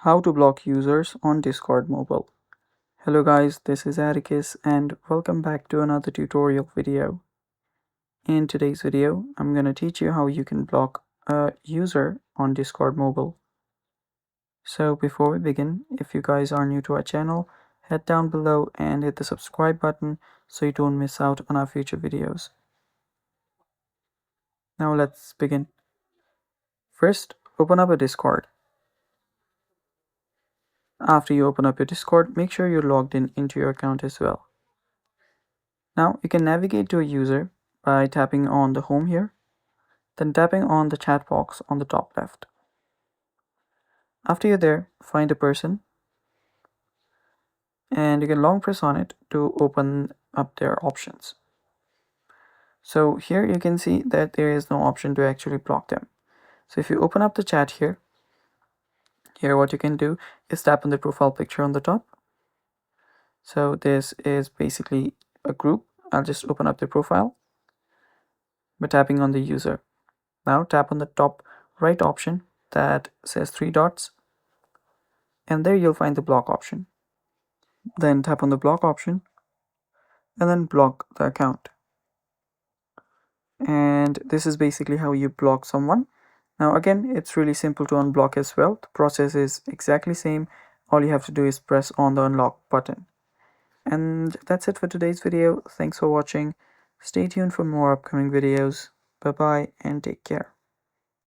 How to block users on Discord Mobile. Hello guys, this is Atticus and welcome back to another tutorial video. In today's video, I'm going to teach you how you can block a user on Discord Mobile. So before we begin, if you guys are new to our channel, head down below and hit the subscribe button so you don't miss out on our future videos. Now let's begin. First, open up a Discord. After you open up your Discord, make sure you're logged into your account as well. Now you can navigate to a user by tapping on the home here, then tapping on the chat box on the top left. After you're there, find a person and you can long press on it to open up their options. So here you can see that there is no option to actually block them. So if you open up the chat here what you can do is tap on the profile picture on the top. So this is basically a group. I'll just open up the profile by tapping on the user. Now tap on the top right option that says 3 dots, and there you'll find the block option. Then tap on the block option and then block the account. And this is basically how you block someone. Now again, it's really simple to unblock as well. The process is exactly same. All you have to do is press on the unlock button. And that's it for today's video. Thanks for watching. Stay tuned for more upcoming videos. Bye bye and take care.